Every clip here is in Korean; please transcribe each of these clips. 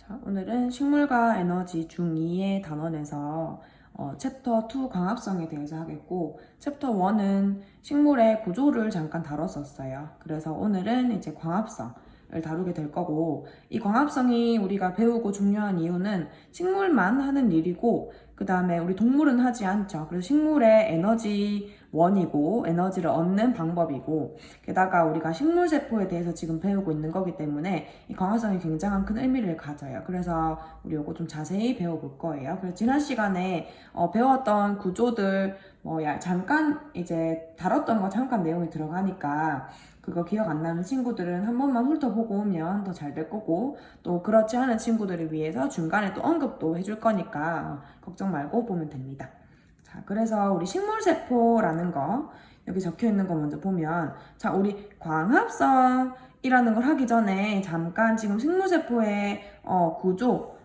자, 오늘은 식물과 에너지 중2의 단원에서 챕터 2 광합성에 대해서 하겠고, 챕터 1은 식물의 구조를 잠깐 다뤘었어요. 그래서 오늘은 이제 광합성을 다루게 될 거고, 이 광합성이 우리가 배우고 중요한 이유는 식물만 하는 일이고, 그 다음에 우리 동물은 하지 않죠. 그래서 식물의 에너지 원이고 에너지를 얻는 방법이고, 게다가 우리가 식물세포에 대해서 지금 배우고 있는 거기 때문에 이 광합성이 굉장한 큰 의미를 가져요. 그래서 우리 요거 좀 자세히 배워볼 거예요. 그래서 지난 시간에 배웠던 구조들 잠깐 이제 다뤘던 거 잠깐 내용이 들어가니까 그거 기억 안 나는 친구들은 한 번만 훑어보고 오면 더 잘 될 거고, 또 그렇지 않은 친구들을 위해서 중간에 또 언급도 해줄 거니까 걱정 말고 보면 됩니다. 자, 그래서 우리 식물세포라는 거 여기 적혀 있는 거 먼저 보면, 자, 우리 광합성이라는 걸 하기 전에 잠깐 지금 식물세포의 구조,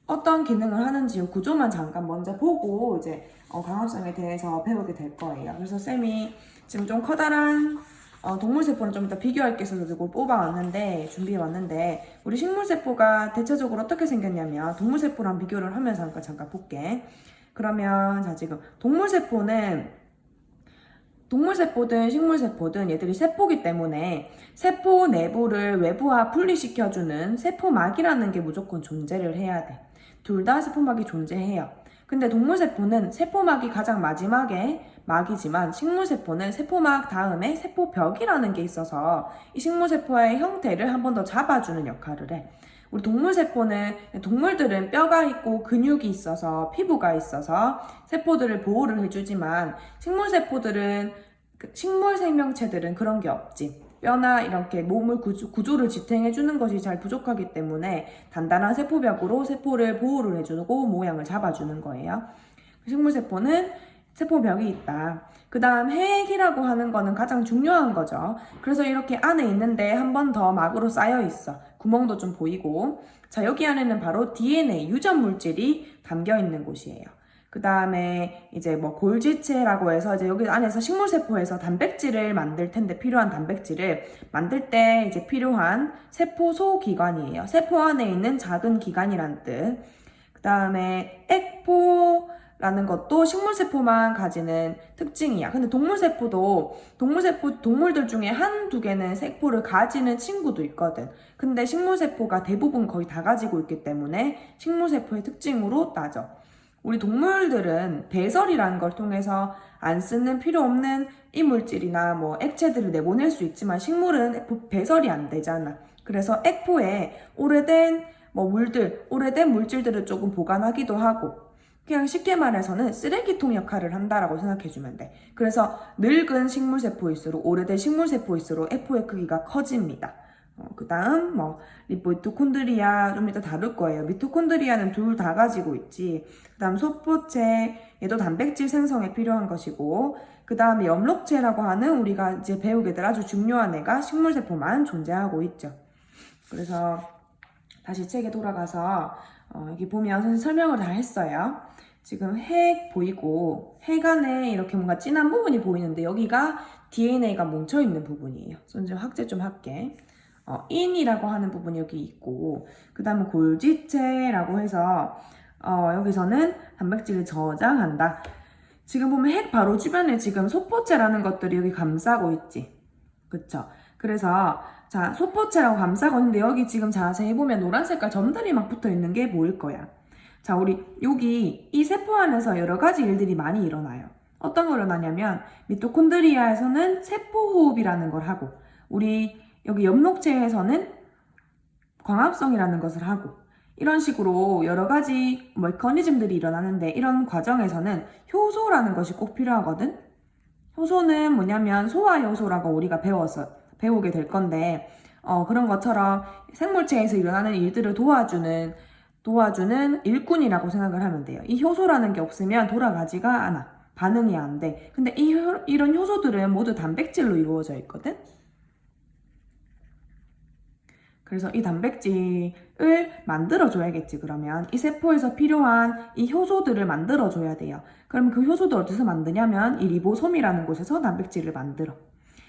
어떤 기능을 하는지 구조만 잠깐 먼저 보고 이제 광합성에 대해서 배우게 될 거예요. 그래서 쌤이 지금 좀 커다란 동물세포는 좀 이따 비교할 게 있어서 이걸 뽑아왔는데, 준비해왔는데, 우리 식물세포가 대체적으로 어떻게 생겼냐면 동물세포랑 비교를 하면서 잠깐 볼게. 그러면 자, 지금 동물세포든 식물세포든 얘들이 세포기 때문에 세포 내부를 외부와 분리시켜주는 세포막이라는 게 무조건 존재를 해야 돼. 둘 다 세포막이 존재해요. 근데 동물세포는 세포막이 가장 마지막에 막이지만 식물세포는 세포막 다음에 세포벽이라는 게 있어서 이 식물세포의 형태를 한 번 더 잡아주는 역할을 해. 우리 동물들은 뼈가 있고 근육이 있어서 피부가 있어서 세포들을 보호를 해주지만 식물 생명체들은 그런 게 없지. 뼈나 이렇게 몸을 구조를 지탱해주는 것이 잘 부족하기 때문에 단단한 세포벽으로 세포를 보호를 해주고 모양을 잡아주는 거예요. 식물세포는 세포벽이 있다. 그 다음 핵이라고 하는 거는 가장 중요한 거죠. 그래서 이렇게 안에 있는데 한 번 더 막으로 쌓여 있어. 구멍도 좀 보이고. 자, 여기 안에는 바로 DNA, 유전 물질이 담겨 있는 곳이에요. 그 다음에 이제 골지체라고 해서 이제 여기 안에서 식물세포에서 단백질을 만들 텐데, 필요한 단백질을 만들 때 이제 필요한 세포소 기관이에요. 세포 안에 있는 작은 기관이란 뜻. 그 다음에 액포라는 것도 식물세포만 가지는 특징이야. 근데 동물들 중에 한두 개는 세포를 가지는 친구도 있거든. 근데 식물세포가 대부분 거의 다 가지고 있기 때문에 식물세포의 특징으로 따져. 우리 동물들은 배설이라는 걸 통해서 안 쓰는 필요 없는 이물질이나 액체들을 내보낼 수 있지만 식물은 배설이 안 되잖아. 그래서 액포에 오래된 물질들을 조금 보관하기도 하고, 그냥 쉽게 말해서는 쓰레기통 역할을 한다라고 생각해주면 돼. 그래서 늙은 식물세포일수록, 오래된 식물세포일수록 액포의 크기가 커집니다. 그 다음 미토콘드리아 좀 이따 다룰 거예요. 미토콘드리아는 둘 다 가지고 있지. 그 다음 소포체, 얘도 단백질 생성에 필요한 것이고, 그 다음에 엽록체라고 하는 우리가 이제 배우게 될 아주 중요한 애가 식물세포만 존재하고 있죠. 그래서 다시 책에 돌아가서 여기 보면 선생님 설명을 다 했어요. 지금 핵 보이고, 핵 안에 이렇게 뭔가 진한 부분이 보이는데 여기가 DNA가 뭉쳐있는 부분이에요. 선생님 학제 좀 할게. 인이라고 하는 부분이 여기 있고, 그 다음에 골지체라고 해서 여기서는 단백질을 저장한다. 지금 보면 핵 바로 주변에 지금 소포체라는 것들이 여기 감싸고 있지. 그쵸? 그래서 자, 소포체라고 감싸고 있는데 여기 지금 자세히 보면 노란 색깔 점들이 막 붙어 있는 게 보일 거야. 자, 우리 여기 이 세포 안에서 여러 가지 일들이 많이 일어나요. 어떤 걸 일어나냐면 미토콘드리아에서는 세포호흡이라는 걸 하고, 우리 여기 엽록체에서는 광합성이라는 것을 하고, 이런 식으로 여러 가지 메커니즘들이 일어나는데, 이런 과정에서는 효소라는 것이 꼭 필요하거든. 효소는 뭐냐면 소화효소라고 우리가 배우게 될 건데, 그런 것처럼 생물체에서 일어나는 일들을 도와주는 일꾼이라고 생각을 하면 돼요. 이 효소라는 게 없으면 돌아가지가 않아. 반응이 안 돼. 근데 이런 효소들은 모두 단백질로 이루어져 있거든. 그래서 이 단백질을 만들어줘야겠지. 그러면 이 세포에서 필요한 이 효소들을 만들어줘야 돼요. 그럼 그 효소들 어디서 만드냐면 이 리보솜이라는 곳에서 단백질을 만들어.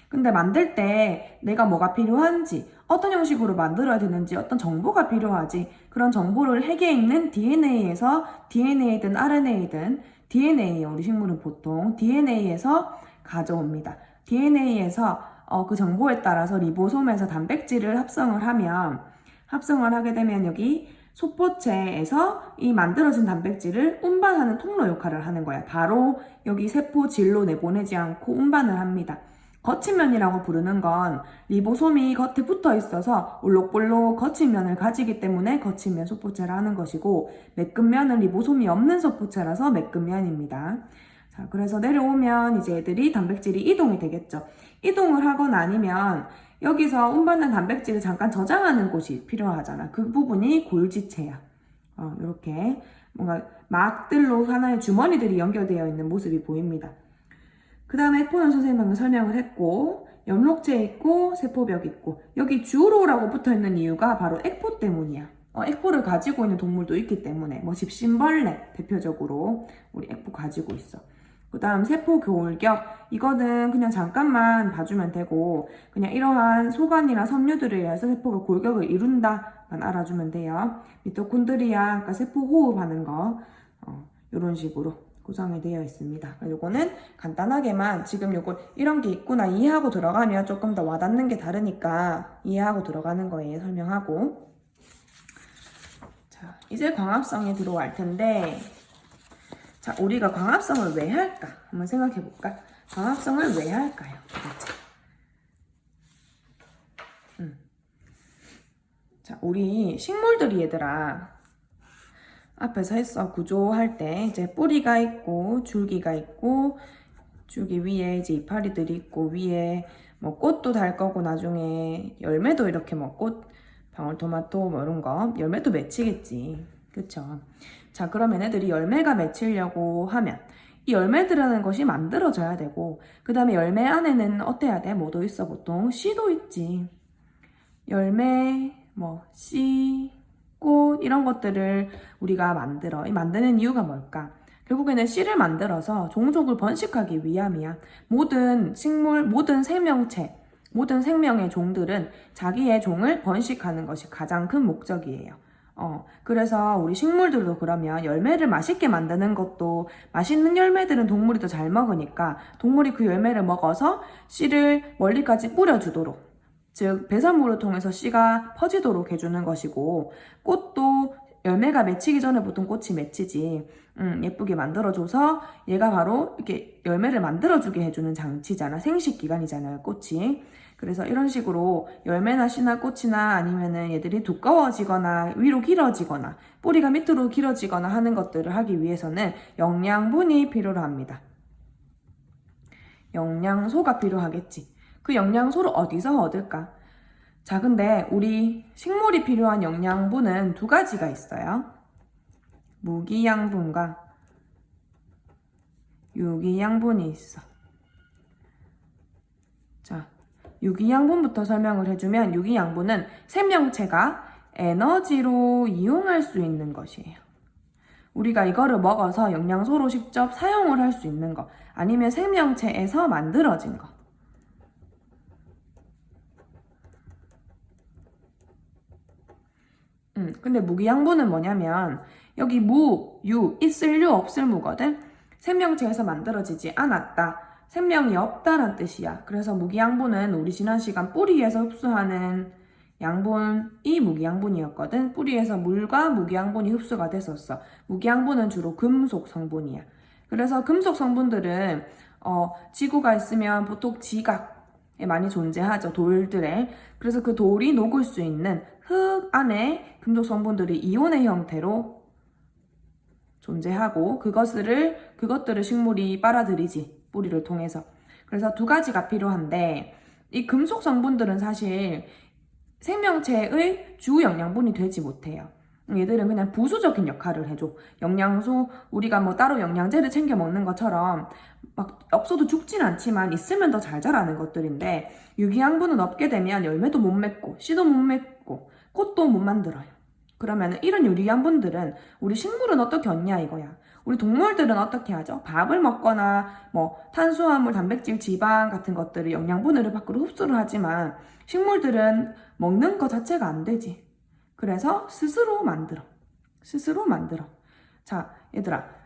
근데 만들 때 내가 뭐가 필요한지, 어떤 형식으로 만들어야 되는지 어떤 정보가 필요하지. 그런 정보를 핵에 있는 DNA에서 DNA든 RNA든 DNA예요. 우리 식물은 보통 DNA에서 가져옵니다. DNA에서 그 정보에 따라서 리보솜에서 단백질을 합성을 하게 되면 여기 소포체에서 이 만들어진 단백질을 운반하는 통로 역할을 하는 거야. 바로 여기 세포 질로 내보내지 않고 운반을 합니다. 거친 면이라고 부르는 건 리보솜이 겉에 붙어 있어서 올록볼록 거친 면을 가지기 때문에 거친 면 소포체라 하는 것이고, 매끈 면은 리보솜이 없는 소포체라서 매끈 면입니다. 자, 그래서 내려오면 이제 애들이 단백질이 이동이 되겠죠. 이동을 하거나 아니면 여기서 운반된 단백질을 잠깐 저장하는 곳이 필요하잖아. 그 부분이 골지체야. 이렇게 뭔가 막들로 하나의 주머니들이 연결되어 있는 모습이 보입니다. 그 다음에 에포는 선생님이 방금 설명을 했고, 연록체 있고 세포벽 있고, 여기 주로라고 붙어있는 이유가 바로 액포 때문이야. 액포를 가지고 있는 동물도 있기 때문에, 뭐 집신벌레 대표적으로 우리 액포 가지고 있어. 그 다음 세포 골격, 이거는 그냥 잠깐만 봐주면 되고, 그냥 이러한 소관이나 섬유들에 의해서 세포가 골격을 이룬다만 알아주면 돼요. 미토콘드리아, 그러니까 세포 호흡하는 거, 이런 식으로 구성이 되어 있습니다. 요거는 간단하게만 지금 요거 이런 게 있구나 이해하고 들어가면 조금 더 와닿는 게 다르니까 이해하고 들어가는 거예요. 설명하고. 자, 이제 광합성에 들어갈 텐데, 자, 우리가 광합성을 왜 할까? 한번 생각해 볼까? 광합성을 왜 할까요? 도대체. 자, 우리 식물들이 얘들아, 앞에서 했어. 구조할 때 이제 뿌리가 있고 줄기가 있고, 줄기 위에 이제 이파리들이 있고, 위에 뭐 꽃도 달 거고, 나중에 열매도 이렇게 뭐 꽃, 방울토마토 뭐 이런 거 열매도 맺히겠지. 그쵸? 자, 그러면 애들이 열매가 맺히려고 하면 이 열매들이라는 것이 만들어져야 되고, 그 다음에 열매 안에는 어때야 돼? 뭐도 있어? 보통 씨도 있지. 열매, 뭐 씨, 꽃 이런 것들을 우리가 만드는 이유가 뭘까? 결국에는 씨를 만들어서 종족을 번식하기 위함이야. 모든 식물, 모든 생명체, 모든 생명의 종들은 자기의 종을 번식하는 것이 가장 큰 목적이에요. 그래서 우리 식물들도 그러면 열매를 맛있게 만드는 것도, 맛있는 열매들은 동물이 더 잘 먹으니까 동물이 그 열매를 먹어서 씨를 멀리까지 뿌려주도록, 즉 배설물을 통해서 씨가 퍼지도록 해주는 것이고, 꽃도 열매가 맺히기 전에 보통 꽃이 맺히지. 예쁘게 만들어줘서 얘가 바로 이렇게 열매를 만들어주게 해주는 장치잖아. 생식기관이잖아요, 꽃이. 그래서 이런 식으로 열매나 씨나 꽃이나 아니면은 얘들이 두꺼워지거나 위로 길어지거나 뿌리가 밑으로 길어지거나 하는 것들을 하기 위해서는 영양분이 필요로 합니다. 영양소가 필요하겠지. 그 영양소를 어디서 얻을까? 자, 근데 우리 식물이 필요한 영양분은 두 가지가 있어요. 무기양분과 유기양분이 있어. 자, 유기양분부터 설명을 해주면, 유기양분은 생명체가 에너지로 이용할 수 있는 것이에요. 우리가 이거를 먹어서 영양소로 직접 사용을 할 수 있는 거, 아니면 생명체에서 만들어진 거. 근데 무기양분은 뭐냐면, 여기 무, 유, 있을 유, 없을 무거든? 생명체에서 만들어지지 않았다, 생명이 없다란 뜻이야. 그래서 무기양분은 우리 지난 시간 뿌리에서 흡수하는 양분이 무기양분이었거든. 뿌리에서 물과 무기양분이 흡수가 됐었어. 무기양분은 주로 금속 성분이야. 그래서 금속 성분들은 지구가 있으면 보통 지각에 많이 존재하죠. 돌들에. 그래서 그 돌이 녹을 수 있는 흙 안에 금속 성분들이 이온의 형태로 존재하고, 그것들을 식물이 빨아들이지, 뿌리를 통해서. 그래서 두 가지가 필요한데, 이 금속 성분들은 사실 생명체의 주 영양분이 되지 못해요. 얘들은 그냥 부수적인 역할을 해줘. 영양소, 우리가 뭐 따로 영양제를 챙겨 먹는 것처럼 막 없어도 죽진 않지만 있으면 더 잘 자라는 것들인데, 유기양분은 없게 되면 열매도 못 맺고 씨도 못 맺고 꽃도 못 만들어요. 그러면 이런 유리한 분들은 우리 식물은 어떻게 얻냐 이거야. 우리 동물들은 어떻게 하죠? 밥을 먹거나 뭐 탄수화물, 단백질, 지방 같은 것들을 영양분을 밖으로 흡수를 하지만 식물들은 먹는 것 자체가 안 되지. 그래서 스스로 만들어. 스스로 만들어. 자, 얘들아.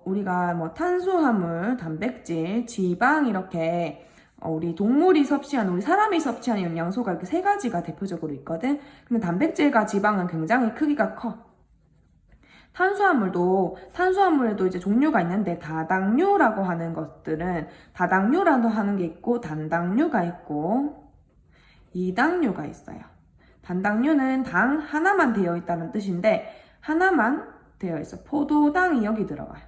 우리가 뭐 탄수화물, 단백질, 지방 이렇게 우리 동물이 섭취하는, 우리 사람이 섭취하는 영양소가 이렇게 세 가지가 대표적으로 있거든. 근데 단백질과 지방은 굉장히 크기가 커. 탄수화물에도 이제 종류가 있는데 다당류라고 하는 것들은 다당류라고 하는 게 있고 단당류가 있고 이당류가 있어요. 단당류는 당 하나만 되어 있다는 뜻인데 하나만 되어 있어. 포도당이 여기 들어가요.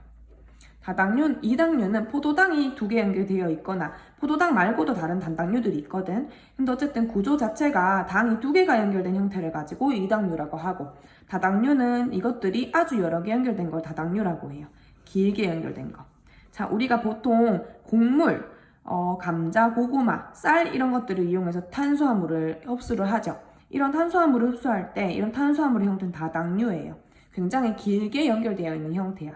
이당류는 포도당이 2개 연결되어 있거나 포도당 말고도 다른 단당류들이 있거든. 근데 어쨌든 구조 자체가 당이 2개가 연결된 형태를 가지고 이당류라고 하고 다당류는 이것들이 아주 여러 개 연결된 걸 다당류라고 해요. 길게 연결된 거. 자, 우리가 보통 곡물, 감자, 고구마, 쌀 이런 것들을 이용해서 탄수화물을 흡수를 하죠. 이런 탄수화물을 흡수할 때 이런 탄수화물의 형태는 다당류예요. 굉장히 길게 연결되어 있는 형태야.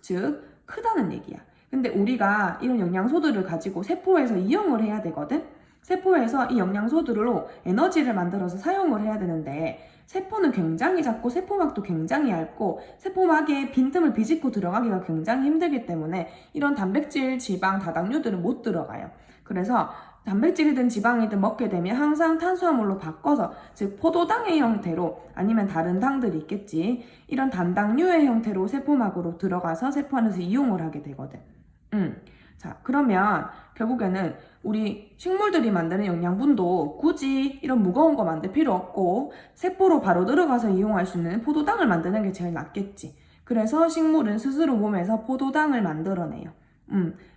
즉 크다는 얘기야. 근데 우리가 이런 영양소들을 가지고 세포에서 이용을 해야 되거든. 세포에서 이 영양소들로 에너지를 만들어서 사용을 해야 되는데 세포는 굉장히 작고 세포막도 굉장히 얇고 세포막에 빈틈을 비집고 들어가기가 굉장히 힘들기 때문에 이런 단백질, 지방, 다당류들은 못 들어가요. 그래서 단백질이든 지방이든 먹게 되면 항상 탄수화물로 바꿔서, 즉 포도당의 형태로 아니면 다른 당들이 있겠지, 이런 단당류의 형태로 세포막으로 들어가서 세포 안에서 이용을 하게 되거든. 자, 그러면 결국에는 우리 식물들이 만드는 영양분도 굳이 이런 무거운 거 만들 필요 없고 세포로 바로 들어가서 이용할 수 있는 포도당을 만드는 게 제일 낫겠지. 그래서 식물은 스스로 몸에서 포도당을 만들어내요.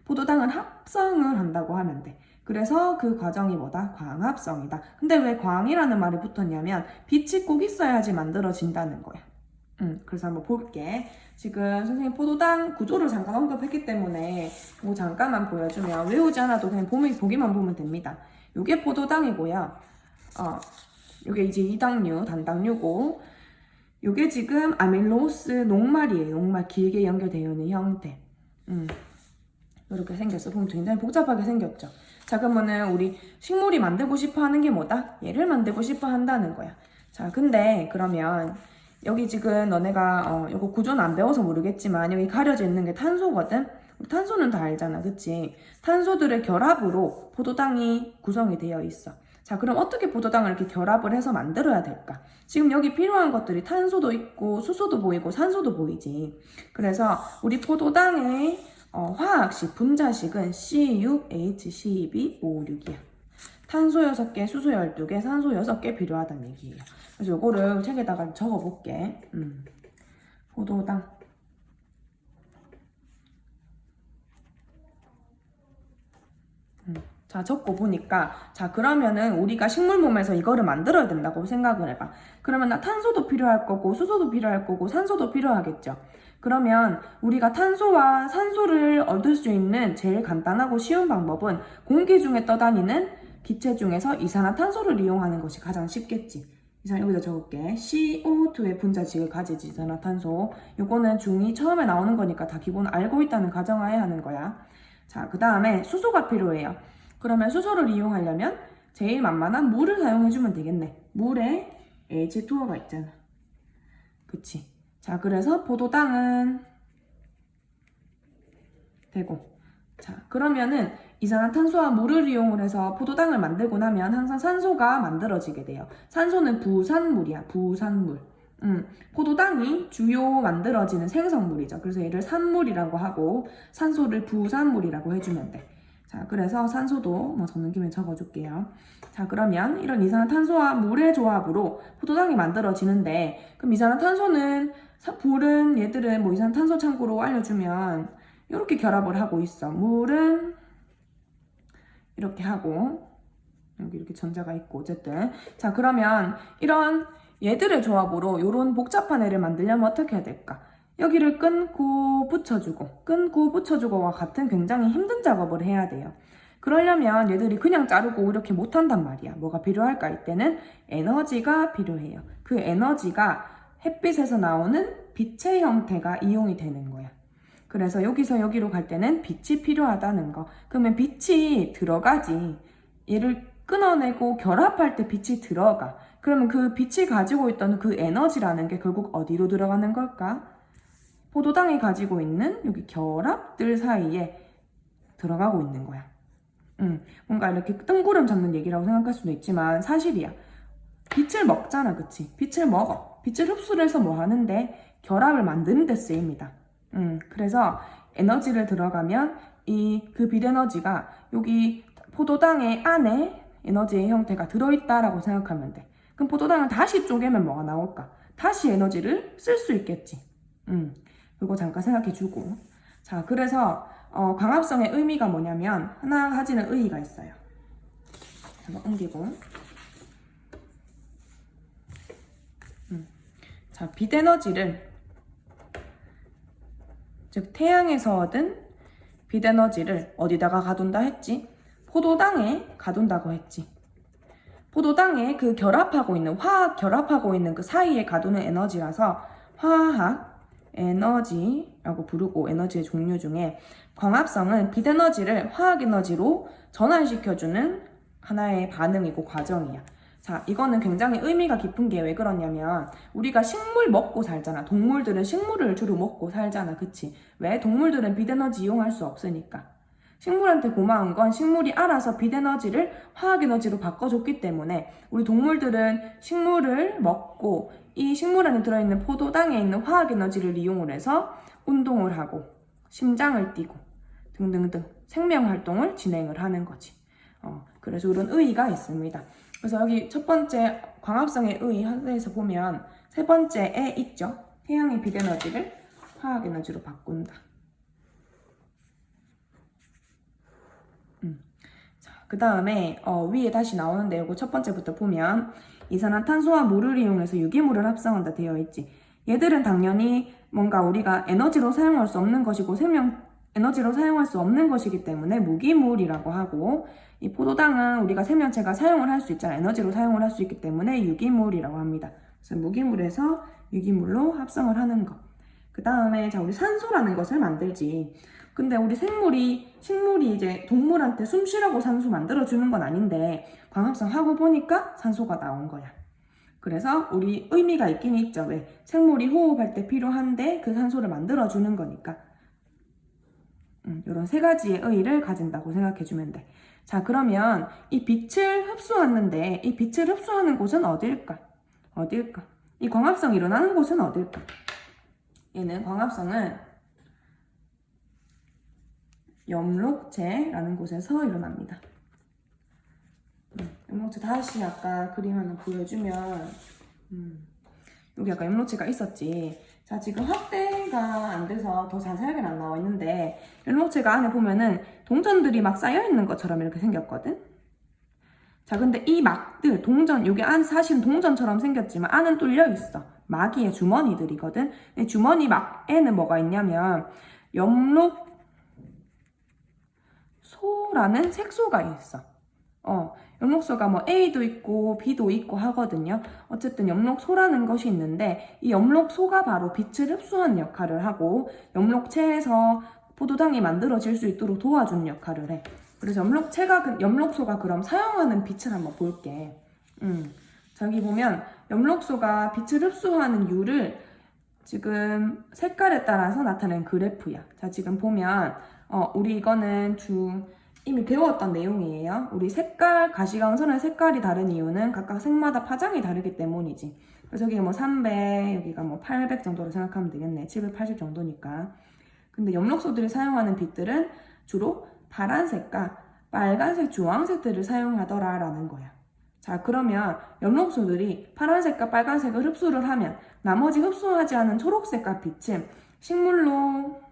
포도당은 합성을 한다고 하면 돼. 그래서 그 과정이 뭐다? 광합성이다. 근데 왜 광이라는 말이 붙었냐면 빛이 꼭 있어야지 만들어진다는 거야. 그래서 한번 볼게. 지금 선생님 포도당 구조를 잠깐 언급했기 때문에 뭐 잠깐만 보여주면 외우지 않아도 그냥 보기만 보면 됩니다. 요게 포도당이고요. 요게 이제 이당류, 단당류고, 요게 지금 아밀로스 녹말이에요. 녹말 길게 연결되어 있는 형태. 이렇게 생겼어. 보면 굉장히 복잡하게 생겼죠. 자, 그러면은 우리 식물이 만들고 싶어 하는 게 뭐다? 얘를 만들고 싶어 한다는 거야. 자, 근데 그러면 여기 지금 너네가 이거 구조는 안 배워서 모르겠지만 여기 가려져 있는 게 탄소거든? 탄소는 다 알잖아, 그치? 탄소들의 결합으로 포도당이 구성이 되어 있어. 자, 그럼 어떻게 포도당을 이렇게 결합을 해서 만들어야 될까? 지금 여기 필요한 것들이 탄소도 있고 수소도 보이고 산소도 보이지. 그래서 우리 포도당의 화학식, 분자식은 C6H12O6이야. 탄소 6개, 수소 12개, 산소 6개 필요하다는 얘기예요. 그래서 요거를 책에다가 적어볼게. 포도당. 자, 적고 보니까, 자, 그러면은 우리가 식물 몸에서 이거를 만들어야 된다고 생각을 해봐. 그러면 탄소도 필요할 거고, 수소도 필요할 거고, 산소도 필요하겠죠. 그러면 우리가 탄소와 산소를 얻을 수 있는 제일 간단하고 쉬운 방법은 공기 중에 떠다니는 기체 중에서 이산화탄소를 이용하는 것이 가장 쉽겠지. 여기다 적을게. CO2의 분자식을 가지지, 이산화탄소. 요거는 중2 처음에 나오는 거니까 다 기본 알고 있다는 가정하에 하는 거야. 자, 그 다음에 수소가 필요해요. 그러면 수소를 이용하려면 제일 만만한 물을 사용해주면 되겠네. 물에 H2O가 있잖아. 그치? 자, 그래서 포도당은 되고. 자, 그러면은 이산화탄소와 물을 이용을 해서 포도당을 만들고 나면 항상 산소가 만들어지게 돼요. 산소는 부산물이야, 부산물. 포도당이 주요 만들어지는 생성물이죠. 그래서 얘를 산물이라고 하고 산소를 부산물이라고 해주면 돼. 자, 그래서 산소도 뭐 적는 김에 적어줄게요. 자, 그러면 이런 이산화탄소와 물의 조합으로 포도당이 만들어지는데, 그럼 이산화탄소는, 불은 얘들은 뭐 이산화탄소 참고로 알려주면 이렇게 결합을 하고 있어. 물은 이렇게 하고 여기 이렇게 전자가 있고, 어쨌든. 자, 그러면 이런 얘들의 조합으로 이런 복잡한 애를 만들려면 어떻게 해야 될까? 여기를 끊고 붙여주고와 같은 굉장히 힘든 작업을 해야 돼요. 그러려면 얘들이 그냥 자르고 이렇게 못한단 말이야. 뭐가 필요할까? 이때는 에너지가 필요해요. 그 에너지가 햇빛에서 나오는 빛의 형태가 이용이 되는 거야. 그래서 여기서 여기로 갈 때는 빛이 필요하다는 거. 그러면 빛이 들어가지. 얘를 끊어내고 결합할 때 빛이 들어가. 그러면 그 빛이 가지고 있던 그 에너지라는 게 결국 어디로 들어가는 걸까? 포도당이 가지고 있는 여기 결합들 사이에 들어가고 있는 거야. 뭔가 이렇게 뜬구름 잡는 얘기라고 생각할 수도 있지만 사실이야. 빛을 먹잖아, 그치? 빛을 먹어. 빛을 흡수를 해서 뭐 하는데? 결합을 만드는 데 쓰입니다. 그래서 에너지를 들어가면 그 빛에너지가 여기 포도당의 안에 에너지의 형태가 들어있다라고 생각하면 돼. 그럼 포도당을 다시 쪼개면 뭐가 나올까? 다시 에너지를 쓸 수 있겠지. 그거 잠깐 생각해주고. 자, 그래서 광합성의 의미가 뭐냐면 하나 가지는 의의가 있어요. 한번 옮기고. 자, 빛에너지를 즉 태양에서 얻은 빛에너지를 어디다가 가둔다 했지? 포도당에 가둔다고 했지. 포도당에 그 결합하고 있는 화학 결합하고 있는 그 사이에 가두는 에너지라서 화학 에너지라고 부르고 에너지의 종류 중에 광합성은 빛에너지를 화학에너지로 전환시켜주는 하나의 반응이고 과정이야. 자, 이거는 굉장히 의미가 깊은 게 왜 그러냐면 우리가 식물 먹고 살잖아. 동물들은 식물을 주로 먹고 살잖아. 그치? 왜? 동물들은 빛에너지 이용할 수 없으니까. 식물한테 고마운 건 식물이 알아서 빛에너지를 화학에너지로 바꿔줬기 때문에 우리 동물들은 식물을 먹고 이 식물 안에 들어있는 포도당에 있는 화학에너지를 이용을 해서 운동을 하고 심장을 뛰고 등등등 생명활동을 진행을 하는 거지. 그래서 이런 의의가 있습니다. 그래서 여기 첫 번째 광합성의 의의 하에서 보면 세 번째에 있죠. 태양의 빛에너지를 화학에너지로 바꾼다. 자, 그 다음에 위에 다시 나오는데 이거 첫 번째부터 보면 이산화탄소와 물을 이용해서 유기물을 합성한다 되어 있지. 얘들은 당연히 뭔가 우리가 에너지로 사용할 수 없는 것이고 에너지로 사용할 수 없는 것이기 때문에 무기물이라고 하고 이 포도당은 우리가 생명체가 사용을 할 수 있잖아. 에너지로 사용을 할 수 있기 때문에 유기물이라고 합니다. 그래서 무기물에서 유기물로 합성을 하는 것. 그 다음에 자 우리 산소라는 것을 만들지. 근데 우리 식물이 이제 동물한테 숨 쉬라고 산소 만들어주는 건 아닌데 광합성 하고 보니까 산소가 나온 거야. 그래서 우리 의미가 있긴 있죠. 왜? 생물이 호흡할 때 필요한데 그 산소를 만들어주는 거니까. 이런 세 가지의 의의를 가진다고 생각해주면 돼. 자, 그러면 이 빛을 흡수하는데 이 빛을 흡수하는 곳은 어딜까? 이 광합성이 일어나는 곳은 어딜까? 얘는 광합성은 염록체라는 곳에서 일어납니다. 염록체 다시 아까 그림 하나 보여주면 여기 아까 염록체가 있었지. 자, 지금 확대가 안 돼서 더 자세하게는 안 나와 있는데 염록체가 안에 보면은 동전들이 막 쌓여 있는 것처럼 이렇게 생겼거든. 자, 근데 이 막들 동전 여기 안 사실은 동전처럼 생겼지만 안은 뚫려 있어. 마기의 주머니들이거든. 주머니 막에는 뭐가 있냐면 염록소라는 색소가 있어. 염록소가 뭐 A도 있고 B도 있고 하거든요. 어쨌든 염록소라는 것이 있는데 이 염록소가 바로 빛을 흡수하는 역할을 하고 염록체에서 포도당이 만들어질 수 있도록 도와주는 역할을 해. 그래서 염록소가 그럼 사용하는 빛을 한번 볼게. 저기 보면 염록소가 빛을 흡수하는 이유를 지금 색깔에 따라서 나타낸 그래프야. 자, 지금 보면 우리 이거는 이미 배웠던 내용이에요. 우리 가시광선의 색깔이 다른 이유는 각각 색마다 파장이 다르기 때문이지. 그래서 여기가 뭐 300, 여기가 뭐 800 정도로 생각하면 되겠네. 780 정도니까. 근데 염록소들이 사용하는 빛들은 주로 파란색과 빨간색, 주황색들을 사용하더라라는 거야. 자, 그러면 염록소들이 파란색과 빨간색을 흡수를 하면 나머지 흡수하지 않은 초록색과 빛은 식물로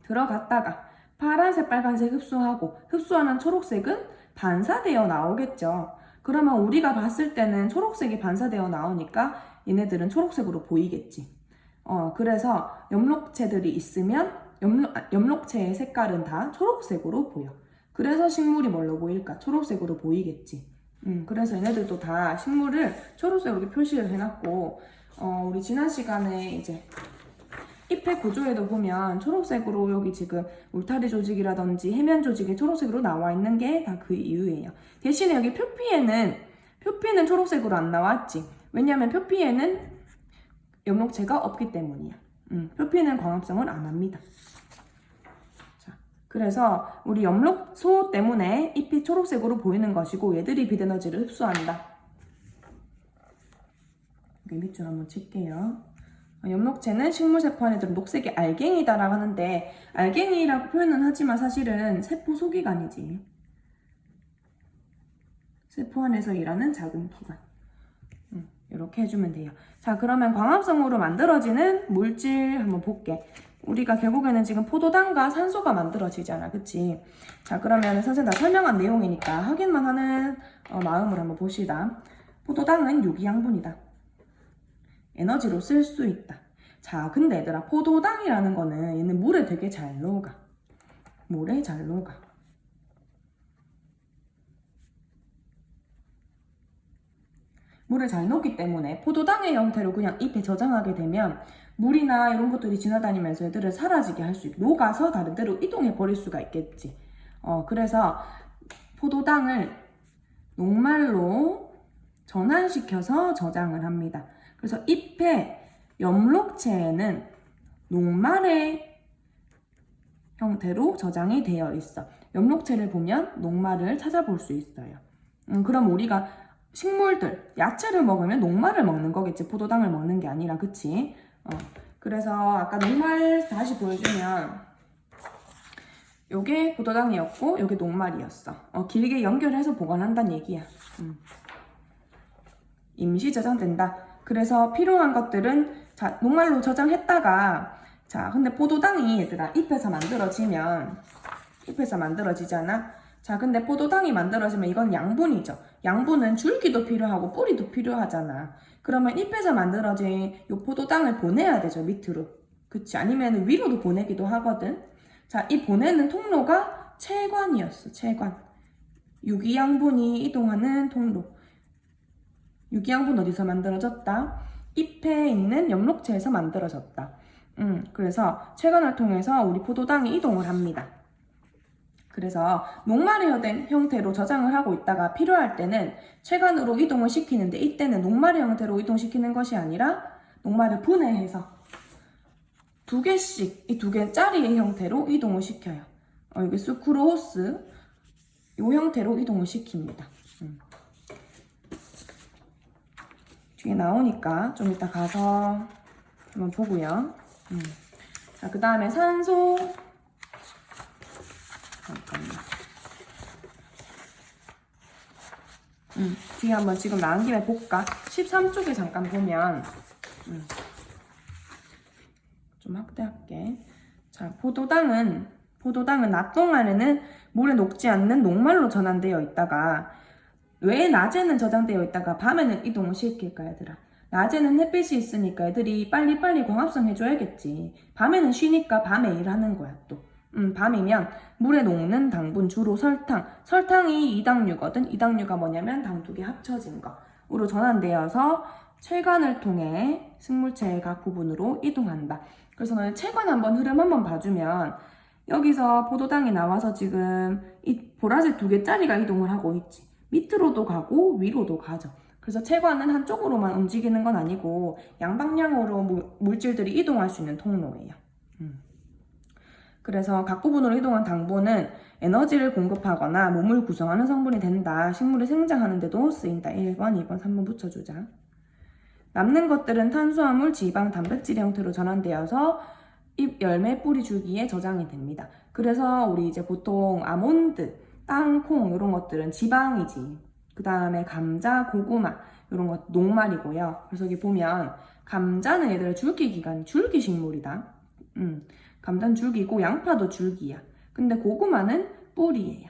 들어갔다가 파란색, 빨간색 흡수하고 흡수하는 초록색은 반사되어 나오겠죠. 그러면 우리가 봤을 때는 초록색이 반사되어 나오니까 얘네들은 초록색으로 보이겠지. 그래서 염록체들이 있으면 염록체의 색깔은 다 초록색으로 보여. 그래서 식물이 뭘로 보일까? 초록색으로 보이겠지. 그래서 얘네들도 다 식물을 초록색으로 이렇게 표시를 해놨고, 우리 지난 시간에 이제 잎의 구조에도 보면 초록색으로 여기 지금 울타리 조직이라든지 해면 조직이 초록색으로 나와 있는 게 다 그 이유예요. 대신에 여기 표피는 초록색으로 안 나왔지. 왜냐하면 표피에는 엽록체가 없기 때문이야. 표피는 광합성을 안 합니다. 자, 그래서 우리 엽록소 때문에 잎이 초록색으로 보이는 것이고 얘들이 빛에너지를 흡수한다. 여기 밑줄 한번 칠게요. 엽록체는 식물세포 안에들은 녹색이 알갱이다라고 하는데 알갱이라고 표현은 하지만 사실은 세포 소기관이지. 세포 안에서 일하는 작은 기관. 이렇게 해주면 돼요. 자, 그러면 광합성으로 만들어지는 물질 한번 볼게. 우리가 결국에는 지금 포도당과 산소가 만들어지잖아. 그치? 자, 그러면 선생님 다 설명한 내용이니까 확인만 하는 마음으로 한번 봅시다. 포도당은 유기양분이다. 에너지로 쓸 수 있다. 자, 근데 얘들아, 포도당이라는 거는 얘는 물에 되게 잘 녹아. 물에 잘 녹아. 물에 잘 녹기 때문에 포도당의 형태로 그냥 잎에 저장하게 되면 물이나 이런 것들이 지나다니면서 얘들을 사라지게 할 수 있고 녹아서 다른 데로 이동해 버릴 수가 있겠지. 그래서 포도당을 녹말로 전환시켜서 저장을 합니다. 그래서 잎의 엽록체에는 녹말의 형태로 저장이 되어 있어. 엽록체를 보면 녹말을 찾아볼 수 있어요. 그럼 우리가 식물들, 야채를 먹으면 녹말을 먹는 거겠지. 포도당을 먹는 게 아니라, 그치? 그래서 아까 녹말 다시 보여주면 요게 포도당이었고 요게 녹말이었어. 길게 연결해서 보관한다는 얘기야. 임시 저장된다. 그래서 필요한 것들은 자, 녹말로 저장했다가 자, 근데 포도당이 얘들아 잎에서 만들어지잖아. 자, 근데 포도당이 만들어지면 이건 양분이죠. 양분은 줄기도 필요하고 뿌리도 필요하잖아. 그러면 잎에서 만들어진 이 포도당을 보내야 되죠, 밑으로. 그치? 아니면 위로도 보내기도 하거든. 자, 이 보내는 통로가 체관이었어, 체관. 유기양분이 이동하는 통로. 유기양분 어디서 만들어졌다? 잎에 있는 엽록체에서 만들어졌다. 그래서 체관을 통해서 우리 포도당이 이동을 합니다. 그래서 녹말의 형태로 저장을 하고 있다가 필요할 때는 체관으로 이동을 시키는데 이때는 녹말의 형태로 이동시키는 것이 아니라 녹말을 분해해서 두 개씩, 이 두 개짜리의 형태로 이동을 시켜요. 이게 수크로스 이 형태로 이동을 시킵니다. 뒤에 나오니까 좀 이따 가서 한번 보고요. 자, 그 다음에 산소. 잠깐만. 뒤에 한번 지금 나온 김에 볼까? 13쪽에 잠깐 보면 좀 확대할게. 자, 포도당은 낮 동안에는 물에 녹지 않는 녹말로 전환되어 있다가 왜 낮에는 저장되어 있다가 밤에는 이동을 시킬까 얘들아? 낮에는 햇빛이 있으니까 애들이 빨리빨리 광합성 해줘야겠지. 밤에는 쉬니까 밤에 일하는 거야 또. 밤이면 물에 녹는 당분, 주로 설탕. 설탕이 이당류거든. 이당류가 뭐냐면 당 두 개 합쳐진 거로 전환되어서 체관을 통해 식물체의 각 부분으로 이동한다. 그래서 너는 체관 흐름 한번 봐주면 여기서 포도당이 나와서 지금 이 보라색 두 개짜리가 이동을 하고 있지. 밑으로도 가고 위로도 가죠. 그래서 체관은 한쪽으로만 움직이는 건 아니고 양방향으로 물질들이 이동할 수 있는 통로예요. 그래서 각 부분으로 이동한 당분은 에너지를 공급하거나 몸을 구성하는 성분이 된다. 식물이 생장하는 데도 쓰인다. 1번, 2번, 3번 붙여주자. 남는 것들은 탄수화물, 지방, 단백질 형태로 전환되어서 잎, 열매, 뿌리, 줄기에 저장이 됩니다. 그래서 우리 이제 보통 아몬드, 땅콩 이런 것들은 지방이지. 그 다음에 감자, 고구마 이런 것 녹말이고요. 그래서 여기 보면 감자는 얘들의 줄기기관, 줄기식물이다. 감자는 줄기고 양파도 줄기야. 근데 고구마는 뿌리예요.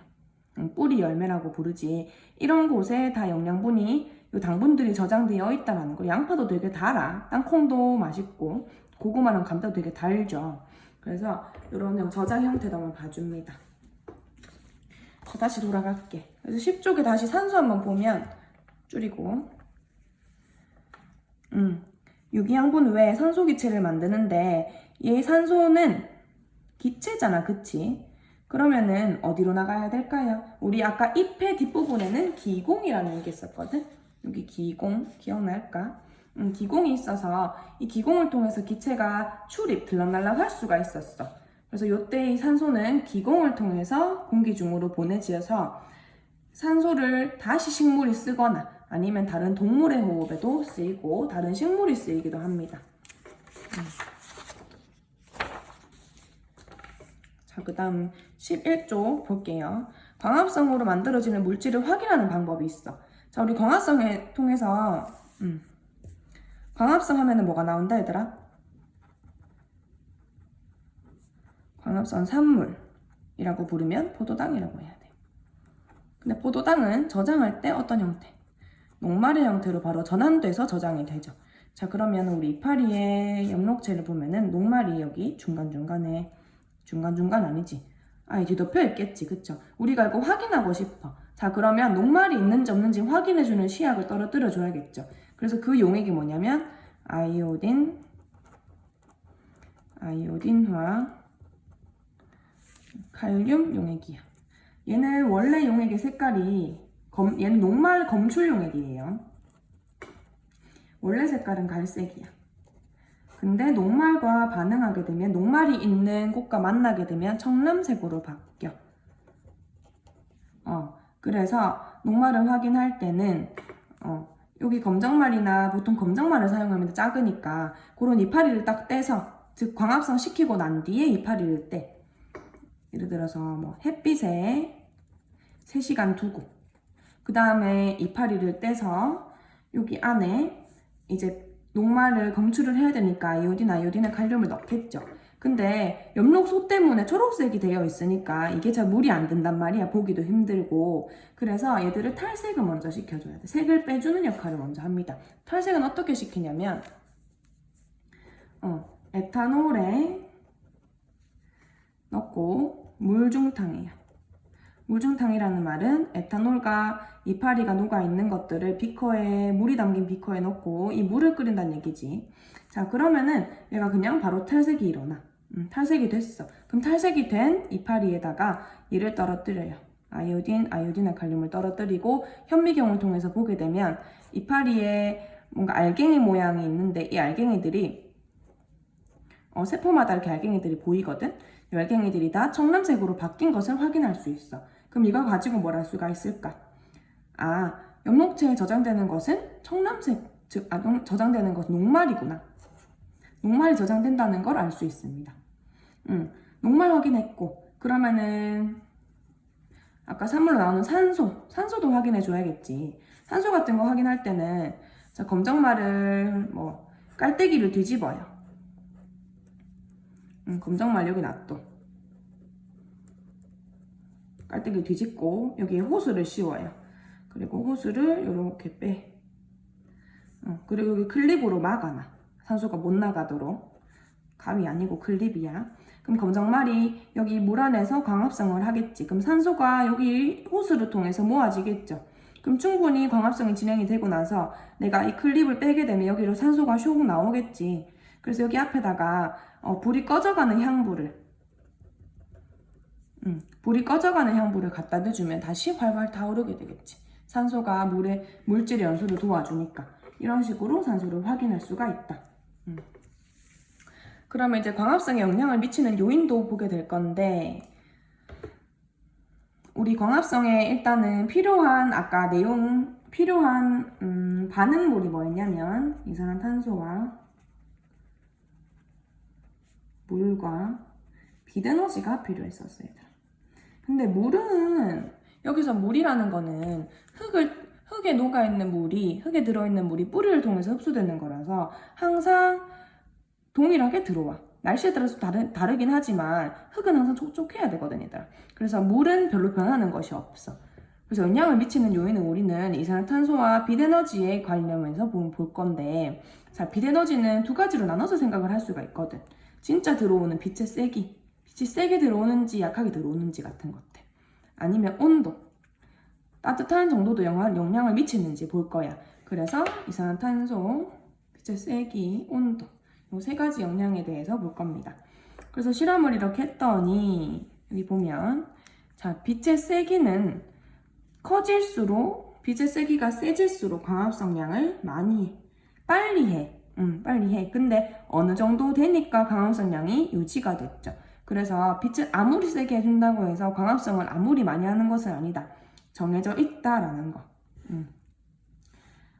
뿌리 열매라고 부르지. 이런 곳에 다 영양분이 이 당분들이 저장되어 있다는 거. 양파도 되게 달아. 땅콩도 맛있고 고구마랑 감자도 되게 달죠. 그래서 이런 저장 형태도 한번 봐줍니다. 자, 다시 돌아갈게. 그래서 10쪽에 다시 산소 한번 보면 줄이고 유기양분 외에 산소 기체를 만드는데 얘 산소는 기체잖아, 그치? 그러면은 어디로 나가야 될까요? 우리 아까 잎의 뒷부분에는 기공이라는 게 있었거든? 여기 기공, 기억날까? 기공이 있어서 이 기공을 통해서 기체가 출입, 들락날락 할 수가 있었어. 그래서 이때 이 산소는 기공을 통해서 공기 중으로 보내지어서 산소를 다시 식물이 쓰거나 아니면 다른 동물의 호흡에도 쓰이고 다른 식물이 쓰이기도 합니다. 자, 그 다음 11쪽 볼게요. 광합성으로 만들어지는 물질을 확인하는 방법이 있어. 자, 우리 광합성에 통해서 광합성 하면은 뭐가 나온다, 얘들아? 광합성 산물이라고 부르면 포도당이라고 해야 돼. 근데 포도당은 저장할 때 어떤 형태? 녹말의 형태로 바로 전환돼서 저장이 되죠. 자, 그러면 우리 이파리의 엽록체를 보면은 녹말이 여기 중간중간에 중간중간 아니지. 이제 덮여 있겠지, 그쵸? 우리가 이거 확인하고 싶어. 자, 그러면 녹말이 있는지 없는지 확인해주는 시약을 떨어뜨려 줘야겠죠. 그래서 그 용액이 뭐냐면 아이오딘화 칼륨 용액이야. 얘는 원래 용액의 색깔이 얘는 녹말 검출 용액이에요. 원래 색깔은 갈색이야. 근데 녹말과 반응하게 되면 녹말이 있는 곳과 만나게 되면 청람색으로 바뀌어. 그래서 녹말을 확인할 때는 여기 검정말이나 보통 검정말을 사용하면 작으니까 그런 이파리를 딱 떼서, 즉 광합성 시키고 난 뒤에 이파리를 떼. 예를 들어서 뭐 햇빛에 3시간 두고 그 다음에 이파리를 떼서 여기 안에 이제 녹말을 검출을 해야 되니까 아이오딘 칼륨을 넣겠죠. 근데 엽록소 때문에 초록색이 되어 있으니까 이게 잘 물이 안 든단 말이야. 보기도 힘들고. 그래서 얘들을 탈색을 먼저 시켜줘야 돼. 색을 빼주는 역할을 먼저 합니다. 탈색은 어떻게 시키냐면 에탄올에 넣고 물중탕이에요. 물중탕이라는 말은 에탄올과 이파리가 녹아있는 것들을 비커에, 물이 담긴 비커에 넣고 이 물을 끓인다는 얘기지. 자, 그러면은 얘가 그냥 바로 탈색이 일어나. 탈색이 됐어. 그럼 탈색이 된 이파리에다가 얘를 떨어뜨려요. 아이오딘 칼륨을 떨어뜨리고 현미경을 통해서 보게 되면 이파리에 뭔가 알갱이 모양이 있는데 이 알갱이들이 세포마다 이렇게 알갱이들이 보이거든. 이 알갱이들이 다 청람색으로 바뀐 것을 확인할 수 있어. 그럼 이걸 가지고 뭘 할 수가 있을까? 엽록체에 저장되는 것은 청람색, 즉 저장되는 것은 녹말이구나. 녹말이 저장된다는 걸 알 수 있습니다. 녹말 확인했고, 그러면은 아까 산물로 나오는 산소도 확인해 줘야겠지. 산소 같은 거 확인할 때는 자, 검정말을 깔때기를 뒤집어요. 검정말 여기 놔둬. 깔때기 뒤집고 여기에 호수를 씌워요. 그리고 호수를 이렇게 빼. 그리고 여기 클립으로 막아놔. 산소가 못 나가도록. 감이 아니고 클립이야. 그럼 검정말이 여기 물 안에서 광합성을 하겠지. 그럼 산소가 여기 호수를 통해서 모아지겠죠. 그럼 충분히 광합성이 진행이 되고 나서 내가 이 클립을 빼게 되면 여기로 산소가 슉 나오겠지. 그래서 여기 앞에다가 불이 꺼져가는 향부를 갖다 대주면 다시 활활 타오르게 되겠지. 산소가 물질 연소를 도와주니까. 이런 식으로 산소를 확인할 수가 있다. 그러면 이제 광합성에 영향을 미치는 요인도 보게 될 건데, 우리 광합성에 일단은 필요한 반응물이 뭐였냐면 이산화탄소와 물과 빛에너지가 필요했었어요. 근데 물은, 여기서 물이라는 거는 흙에 녹아있는 물이, 흙에 들어있는 물이 뿌리를 통해서 흡수되는 거라서 항상 동일하게 들어와. 날씨에 따라서 다르긴 하지만 흙은 항상 촉촉해야 되거든, 얘들아. 그래서 물은 별로 변하는 것이 없어. 그래서 영향을 미치는 요인은 우리는 이산화탄소와 빛에너지에 관련해서 볼 건데, 자, 빛에너지는 두 가지로 나눠서 생각을 할 수가 있거든. 진짜 들어오는 빛이 세게 들어오는지 약하게 들어오는지 같은 것들. 아니면 온도, 따뜻한 정도도 영향을 미치는지 볼 거야. 그래서 이산화탄소, 빛의 세기, 온도 이 세 가지 영향에 대해서 볼 겁니다. 그래서 실험을 이렇게 했더니 여기 보면 자, 빛의 세기는 커질수록 빛의 세기가 세질수록 광합성량을 빨리 해. 근데 어느 정도 되니까 광합성량이 유지가 됐죠. 그래서 빛을 아무리 세게 해준다고 해서 광합성을 아무리 많이 하는 것은 아니다. 정해져 있다라는 거.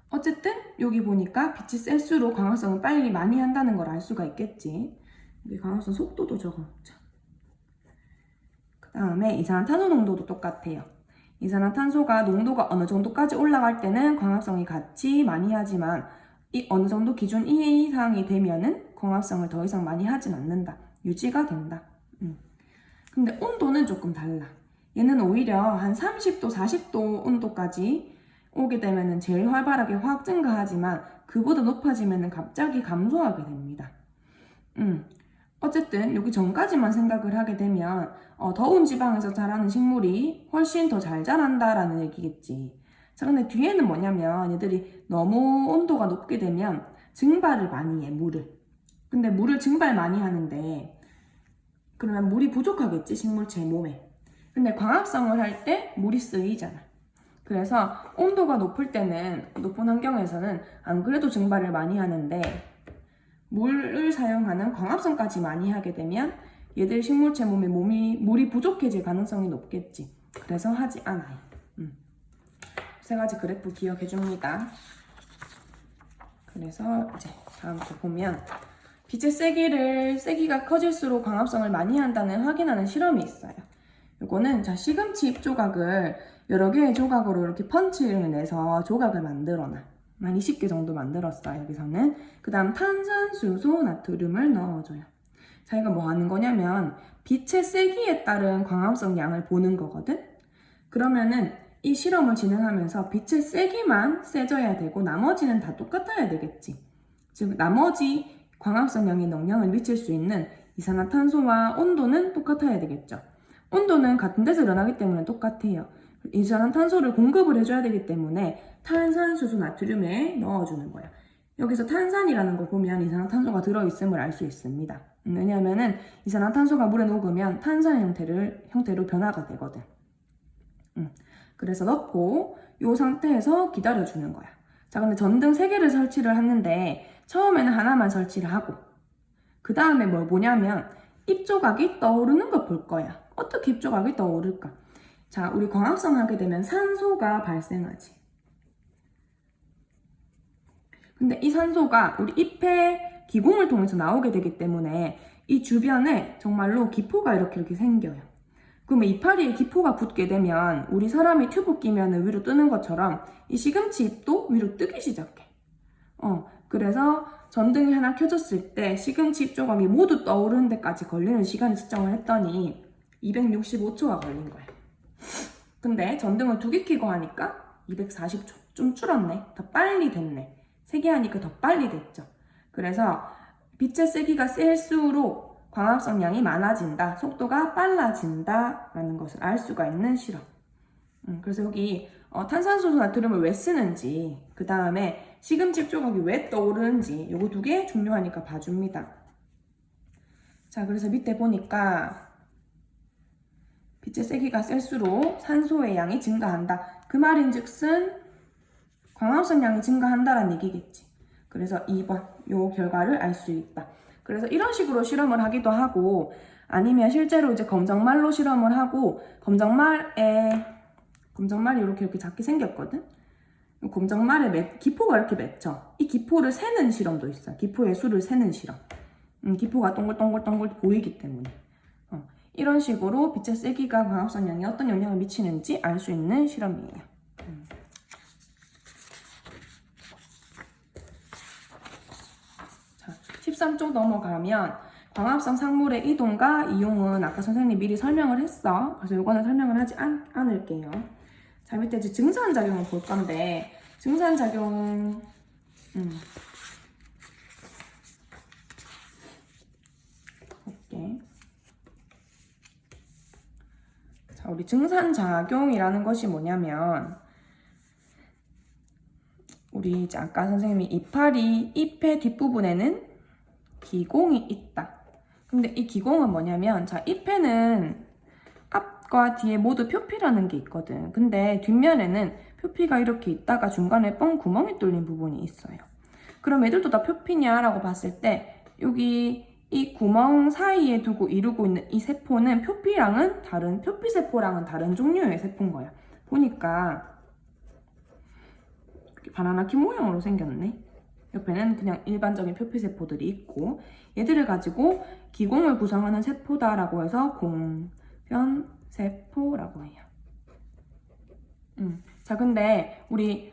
어쨌든 여기 보니까 빛이 셀수록 광합성을 빨리 많이 한다는 걸 알 수가 있겠지. 여기 광합성 속도도 적어놓자. 그 다음에 이산화탄소 농도도 똑같아요. 이산화탄소가 농도가 어느 정도까지 올라갈 때는 광합성이 같이 많이 하지만 이 어느 정도 기준 이상이 되면은 광합성을 더 이상 많이 하진 않는다. 유지가 된다. 근데 온도는 조금 달라. 얘는 오히려 한 30도, 40도 온도까지 오게 되면은 제일 활발하게 확 증가하지만 그보다 높아지면은 갑자기 감소하게 됩니다. 어쨌든 여기 전까지만 생각을 하게 되면 더운 지방에서 자라는 식물이 훨씬 더 잘 자란다라는 얘기겠지. 자, 근데 뒤에는 뭐냐면 얘들이 너무 온도가 높게 되면 증발을 많이 해, 물을. 근데 물을 증발 많이 하는데 그러면 물이 부족하겠지, 식물체 몸에. 근데 광합성을 할 때 물이 쓰이잖아. 그래서 온도가 높을 때는, 높은 환경에서는 안 그래도 증발을 많이 하는데 물을 사용하는 광합성까지 많이 하게 되면 얘들 식물체 몸에 물이 부족해질 가능성이 높겠지. 그래서 하지 않아요. 세 가지 그래프 기억해 줍니다. 그래서 이제 다음 거 보면 빛의 세기가 커질수록 광합성을 많이 한다는 확인하는 실험이 있어요. 이거는 자, 시금치 잎 조각을 여러 개의 조각으로 이렇게 펀치를 내서 조각을 만들어놔. 한 20개 정도 만들었어요, 여기서는. 그 다음 탄산수소, 나트륨을 넣어줘요. 자, 이거 뭐 하는 거냐면 빛의 세기에 따른 광합성 양을 보는 거거든? 그러면은 이 실험을 진행하면서 빛의 세기만 세져야 되고 나머지는 다 똑같아야 되겠지. 즉, 나머지 광합성량에 영향을 미칠 수 있는 이산화탄소와 온도는 똑같아야 되겠죠. 온도는 같은 데서 일어나기 때문에 똑같아요. 이산화탄소를 공급을 해줘야 되기 때문에 탄산수소 나트륨에 넣어주는 거야. 여기서 탄산이라는 거 보면 이산화탄소가 들어있음을 알 수 있습니다. 왜냐하면 이산화탄소가 물에 녹으면 탄산 형태로 변화가 되거든. 그래서 넣고 이 상태에서 기다려주는 거야. 자, 근데 전등 3개를 설치를 했는데 처음에는 하나만 설치를 하고 그 다음에 뭘 보냐면 잎조각이 떠오르는 걸 볼 거야. 어떻게 잎조각이 떠오를까? 자, 우리 광합성 하게 되면 산소가 발생하지. 근데 이 산소가 우리 잎의 기공을 통해서 나오게 되기 때문에 이 주변에 정말로 기포가 이렇게 생겨요. 그러면 이파리에 기포가 붙게 되면 우리 사람이 튜브 끼면 위로 뜨는 것처럼 이 시금치 잎도 위로 뜨기 시작해. 그래서 전등이 하나 켜졌을 때 시금치 잎 조각이 모두 떠오르는 데까지 걸리는 시간을 측정을 했더니 265초가 걸린 거야. 근데 전등을 2개 켜고 하니까 240초. 좀 줄었네. 더 빨리 됐네. 3개 하니까 더 빨리 됐죠. 그래서 빛의 세기가 셀수록 광합성량이 많아진다. 속도가 빨라진다. 라는 것을 알 수가 있는 실험. 그래서 여기 탄산수소 나트륨을 왜 쓰는지, 그 다음에 시금치 조각이 왜 떠오르는지 요거 2개 중요하니까 봐줍니다. 자, 그래서 밑에 보니까 빛의 세기가 셀수록 산소의 양이 증가한다. 그 말인즉슨 광합성량이 증가한다라는 얘기겠지. 그래서 2번 요 결과를 알 수 있다. 그래서 이런 식으로 실험을 하기도 하고 아니면 실제로 이제 검정말로 실험을 하고 검정말이 이렇게 작게 생겼거든. 검정말에 기포가 이렇게 맺혀. 이 기포를 세는 실험도 있어. 기포의 수를 세는 실험. 기포가 동글동글 보이기 때문에. 이런 식으로 빛의 세기가 광합성량에 어떤 영향을 미치는지 알 수 있는 실험이에요. 자, 13쪽 넘어가면 광합성 상물의 이동과 이용은 아까 선생님이 미리 설명을 했어. 그래서 이거는 설명을 하지 않을게요. 자, 밑에 이제 증산작용을 볼 건데 증산작용 볼게. 자, 자, 우리 증산작용이라는 것이 뭐냐면 우리 이제 아까 선생님이 이파리 잎의 뒷부분에는 기공이 있다. 근데 이 기공은 뭐냐면 자, 잎에는 앞과 뒤에 모두 표피라는 게 있거든. 근데 뒷면에는 표피가 이렇게 있다가 중간에 뻥 구멍이 뚫린 부분이 있어요. 그럼 얘들도 다 표피냐라고 봤을 때 여기 이 구멍 사이에 두고 이루고 있는 이 세포는 표피랑은 다른, 표피세포랑은 다른 종류의 세포인 거야. 보니까 이렇게 바나나 키 모양으로 생겼네. 옆에는 그냥 일반적인 표피세포들이 있고 얘들을 가지고 기공을 구성하는 세포다라고 해서 공변세포라고 해요. 자, 근데 우리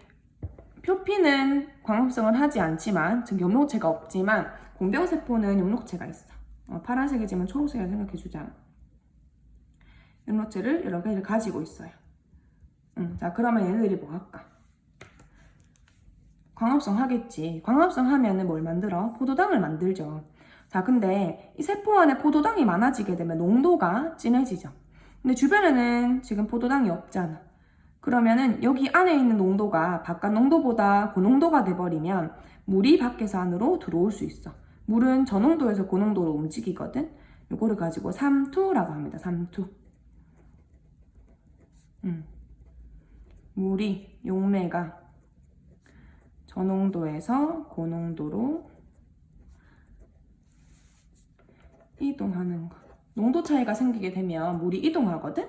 표피는 광합성을 하지 않지만, 즉 엽록체가 없지만 공병세포는 엽록체가 있어. 파란색이지만 초록색을 생각해주자. 엽록체를 여러 개를 가지고 있어요. 자, 그러면 얘네들이 뭐 할까? 광합성 하겠지. 광합성 하면은 뭘 만들어? 포도당을 만들죠. 자, 근데 이 세포 안에 포도당이 많아지게 되면 농도가 진해지죠. 근데 주변에는 지금 포도당이 없잖아. 그러면은 여기 안에 있는 농도가 바깥 농도보다 고농도가 돼버리면 물이 밖에서 안으로 들어올 수 있어. 물은 저농도에서 고농도로 움직이거든. 요거를 가지고 삼투라고 합니다. 삼투. 물이 용매가 저농도에서 고농도로 이동하는 거. 농도 차이가 생기게 되면 물이 이동하거든.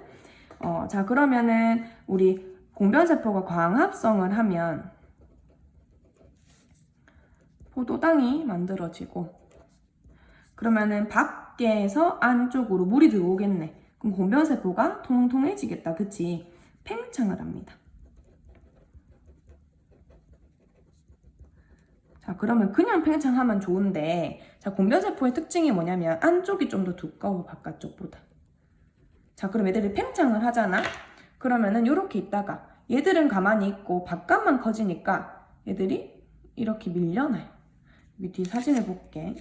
자, 그러면은 우리 공변세포가 광합성을 하면 포도당이 만들어지고, 그러면은 밖에서 안쪽으로 물이 들어오겠네. 그럼 공변세포가 통통해지겠다. 그치? 팽창을 합니다. 자, 그러면 그냥 팽창하면 좋은데, 자, 공변세포의 특징이 뭐냐면 안쪽이 좀 더 두꺼워, 바깥쪽보다. 자, 그럼 얘들이 팽창을 하잖아? 그러면은 이렇게 있다가 얘들은 가만히 있고 바깥만 커지니까 얘들이 이렇게 밀려나요. 여기 뒤에 사진을 볼게.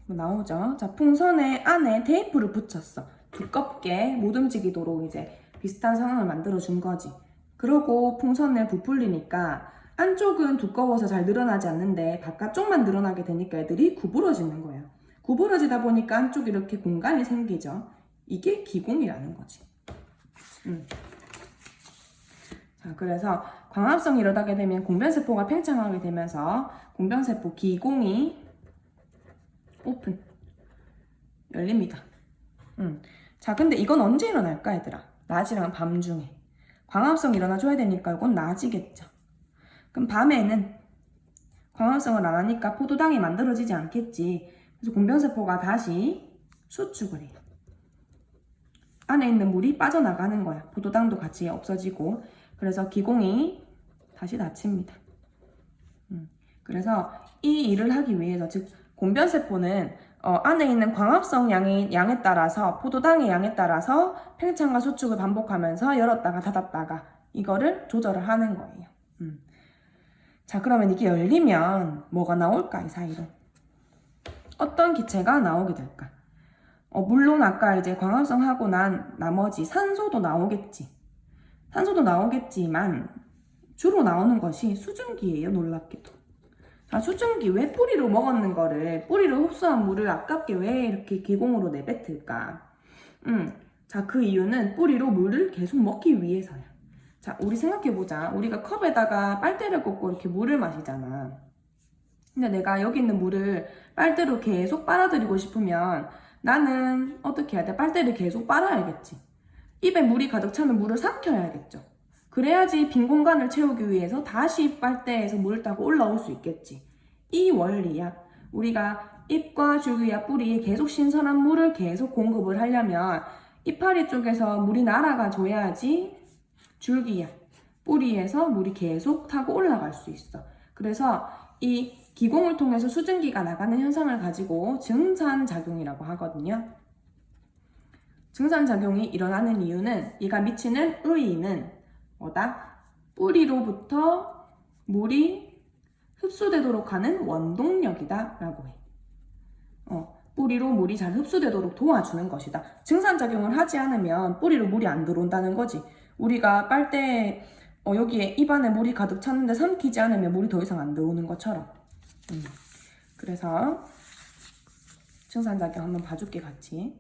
나오죠? 자, 풍선의 안에 테이프를 붙였어. 두껍게 못 움직이도록 이제 비슷한 상황을 만들어준 거지. 그러고 풍선을 부풀리니까 안쪽은 두꺼워서 잘 늘어나지 않는데 바깥쪽만 늘어나게 되니까 애들이 구부러지는 거예요. 구부러지다 보니까 안쪽에 이렇게 공간이 생기죠. 이게 기공이라는 거지. 자, 그래서 광합성이 일어나게 되면 공변세포가 팽창하게 되면서 공변세포 기공이 오픈 열립니다. 자, 근데 이건 언제 일어날까 얘들아? 낮이랑 밤 중에. 광합성이 일어나줘야 되니까 이건 낮이겠죠. 그럼 밤에는 광합성을 안 하니까 포도당이 만들어지지 않겠지. 그래서 공변세포가 다시 수축을 해요. 안에 있는 물이 빠져나가는 거야. 포도당도 같이 없어지고. 그래서 기공이 다시 닫힙니다. 그래서 이 일을 하기 위해서, 즉 공변세포는 안에 있는 광합성 양에 따라서, 포도당의 양에 따라서 팽창과 수축을 반복하면서 열었다가 닫았다가 이거를 조절을 하는 거예요. 자, 그러면 이게 열리면 뭐가 나올까? 이 사이로 어떤 기체가 나오게 될까? 물론 아까 이제 광합성하고 난 나머지 산소도 나오겠지. 산소도 나오겠지만 주로 나오는 것이 수증기예요. 놀랍게도. 자, 수증기, 왜 뿌리로 먹었는 거를, 뿌리로 흡수한 물을 아깝게 왜 이렇게 기공으로 내뱉을까? 자, 그 이유는 뿌리로 물을 계속 먹기 위해서야. 자, 우리 생각해보자. 우리가 컵에다가 빨대를 꽂고 이렇게 물을 마시잖아. 근데 내가 여기 있는 물을 빨대로 계속 빨아들이고 싶으면 나는 어떻게 해야 돼? 빨대를 계속 빨아야겠지. 입에 물이 가득 차면 물을 삼켜야겠죠. 그래야지 빈 공간을 채우기 위해서 다시 빨대에서 물을 따고 올라올 수 있겠지. 이 원리야. 우리가 잎과 줄기와 뿌리에 계속 신선한 물을 계속 공급을 하려면 이파리 쪽에서 물이 날아가 줘야지 줄기야, 뿌리에서 물이 계속 타고 올라갈 수 있어. 그래서 이 기공을 통해서 수증기가 나가는 현상을 가지고 증산작용이라고 하거든요. 증산작용이 일어나는 이유는, 얘가 미치는 의의는 뭐다? 뿌리로부터 물이 흡수되도록 하는 원동력이다 라고 해. 뿌리로 물이 잘 흡수되도록 도와주는 것이다. 증산작용을 하지 않으면 뿌리로 물이 안 들어온다는 거지. 우리가 빨대에 여기에 입안에 물이 가득 찼는데 삼키지 않으면 물이 더 이상 안 들어오는 것처럼. 그래서 증산작용 한번 봐줄게 같이.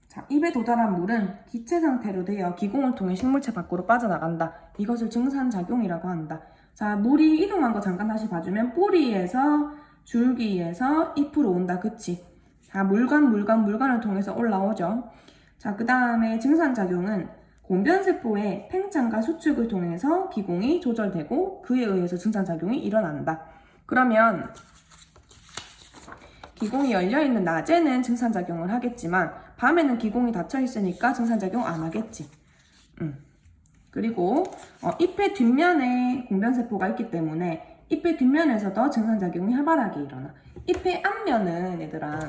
자, 입에 도달한 물은 기체 상태로 되어 기공을 통해 식물체 밖으로 빠져나간다. 이것을 증산작용이라고 한다. 자, 물이 이동한 거 잠깐 다시 봐주면 뿌리에서 줄기에서 잎으로 온다. 그치? 자, 물관을 통해서 올라오죠. 자, 그 다음에 증산작용은 공변세포의 팽창과 수축을 통해서 기공이 조절되고 그에 의해서 증산작용이 일어난다. 그러면 기공이 열려있는 낮에는 증산작용을 하겠지만 밤에는 기공이 닫혀있으니까 증산작용 안 하겠지. 그리고 잎의 뒷면에 공변세포가 있기 때문에 잎의 뒷면에서도 증산작용이 활발하게 일어나. 잎의 앞면은 얘들아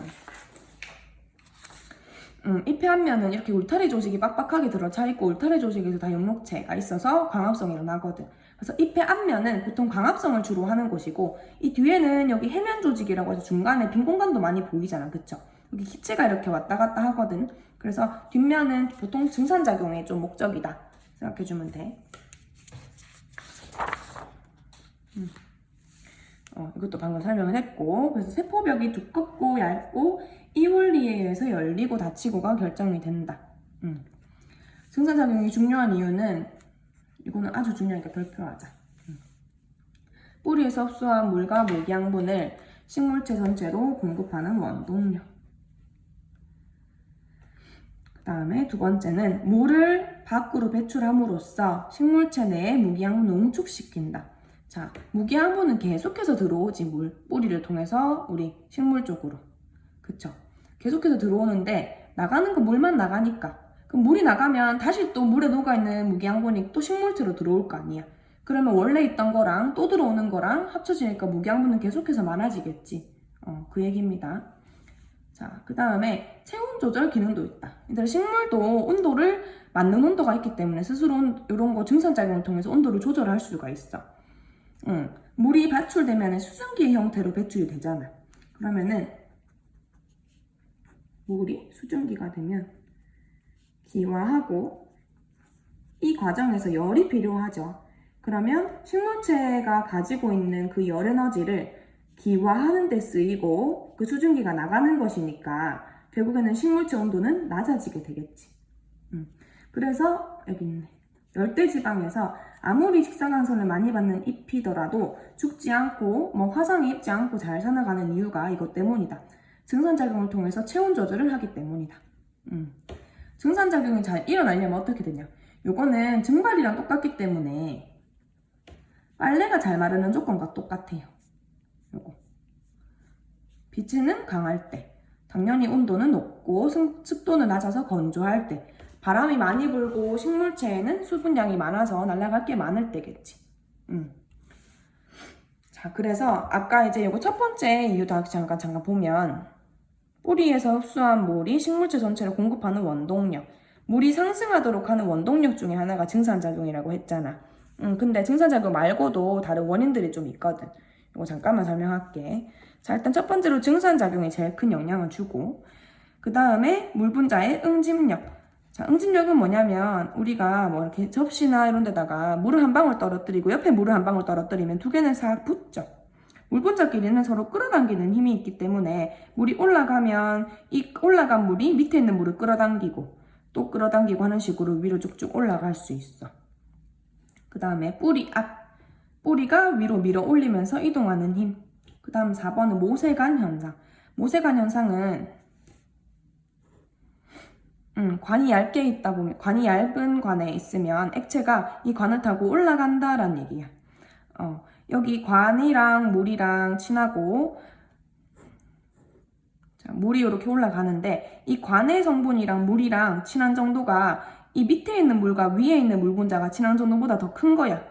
잎의 앞면은 이렇게 울타리 조직이 빡빡하게 들어차있고 울타리 조직에서 다 연목체가 있어서 광합성이 일어나거든. 그래서 잎의 앞면은 보통 광합성을 주로 하는 곳이고 이 뒤에는 여기 해면 조직이라고 해서 중간에 빈 공간도 많이 보이잖아. 그쵸? 여기 기체가 이렇게 왔다 갔다 하거든. 그래서 뒷면은 보통 증산작용의 좀 목적이다 생각해주면 돼. 이것도 방금 설명을 했고, 그래서 세포벽이 두껍고 얇고 이 원리에 의해서 열리고 닫히고가 결정이 된다. 증산작용이 중요한 이유는 이거는 아주 중요하니까 별표하자. 뿌리에서 흡수한 물과 모기양분을 식물체 전체로 공급하는 원동력. 그 다음에 두 번째는 물을 밖으로 배출함으로써 식물체 내에 무기양분을 농축시킨다. 자, 무기양분은 계속해서 들어오지. 뿌리를 통해서 우리 식물 쪽으로. 그쵸? 계속해서 들어오는데 나가는 건 물만 나가니까. 그럼 물이 나가면 다시 또 물에 녹아있는 무기양분이 또 식물체로 들어올 거 아니야. 그러면 원래 있던 거랑 또 들어오는 거랑 합쳐지니까 무기양분은 계속해서 많아지겠지. 그 얘기입니다. 자, 그 다음에 체온 조절 기능도 있다. 얘들아, 식물도 온도를 맞는 온도가 있기 때문에 스스로 이런 거 증산작용을 통해서 온도를 조절할 수가 있어. 물이 배출되면 수증기의 형태로 배출이 되잖아. 그러면은 물이 수증기가 되면 기화하고 이 과정에서 열이 필요하죠. 그러면 식물체가 가지고 있는 그 열 에너지를 기화하는 데 쓰이고 그 수증기가 나가는 것이니까 결국에는 식물체 온도는 낮아지게 되겠지. 그래서 여기 있네. 열대지방에서 아무리 직사광선을 많이 받는 잎이더라도 죽지 않고 화상에 입지 않고 잘 살아가는 이유가 이것 때문이다. 증산작용을 통해서 체온 조절을 하기 때문이다. 증산작용이 잘 일어나려면 어떻게 되냐? 요거는 증발이랑 똑같기 때문에 빨래가 잘 마르는 조건과 똑같아요. 요거. 빛에는 강할 때, 당연히 온도는 높고 습도는 낮아서 건조할 때, 바람이 많이 불고 식물체에는 수분량이 많아서 날아갈 게 많을 때겠지. 자, 그래서 아까 이제 요거 첫 번째 이유도 잠깐 보면 뿌리에서 흡수한 물이 식물체 전체를 공급하는 원동력, 물이 상승하도록 하는 원동력 중에 하나가 증산작용이라고 했잖아. 근데 증산작용 말고도 다른 원인들이 좀 있거든. 이거 잠깐만 설명할게. 자, 일단 첫 번째로 증산작용이 제일 큰 영향을 주고, 그 다음에 물 분자의 응집력. 자, 응집력은 뭐냐면 우리가 이렇게 접시나 이런 데다가 물을 한 방울 떨어뜨리고 옆에 물을 한 방울 떨어뜨리면 두 개는 싹 붙죠. 물 분자끼리는 서로 끌어당기는 힘이 있기 때문에 물이 올라가면 이 올라간 물이 밑에 있는 물을 끌어당기고 또 끌어당기고 하는 식으로 위로 쭉쭉 올라갈 수 있어. 그 다음에 뿌리가 위로 밀어 올리면서 이동하는 힘. 그 다음 4번은 모세관 현상. 모세관 현상은 관이 얇게 있다 보면, 관이 얇은 관에 있으면 액체가 이 관을 타고 올라간다라는 얘기야. 여기 관이랑 물이랑 친하고, 자, 물이 이렇게 올라가는데, 이 관의 성분이랑 물이랑 친한 정도가 이 밑에 있는 물과 위에 있는 물 분자가 친한 정도보다 더 큰 거야.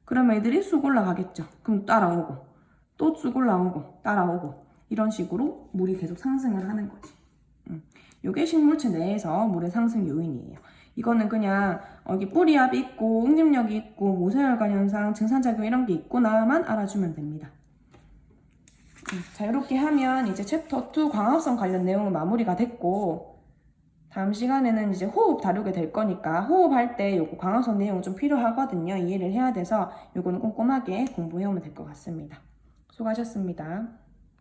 그러면 애들이 쑥 올라가겠죠. 그럼 따라오고, 또 쑥 올라오고, 따라오고, 이런 식으로 물이 계속 상승을 하는 거지. 이게 식물체 내에서 물의 상승 요인이에요. 이거는 그냥 여기 뿌리압이 있고 응집력이 있고 모세혈관 현상, 증산작용 이런 게 있구나만 알아주면 됩니다. 자, 이렇게 하면 이제 챕터 2 광합성 관련 내용은 마무리가 됐고, 다음 시간에는 이제 호흡 다루게 될 거니까 호흡할 때 요거 광합성 내용 좀 필요하거든요. 이해를 해야 돼서 요거는 꼼꼼하게 공부해 오면 될 것 같습니다. 수고하셨습니다.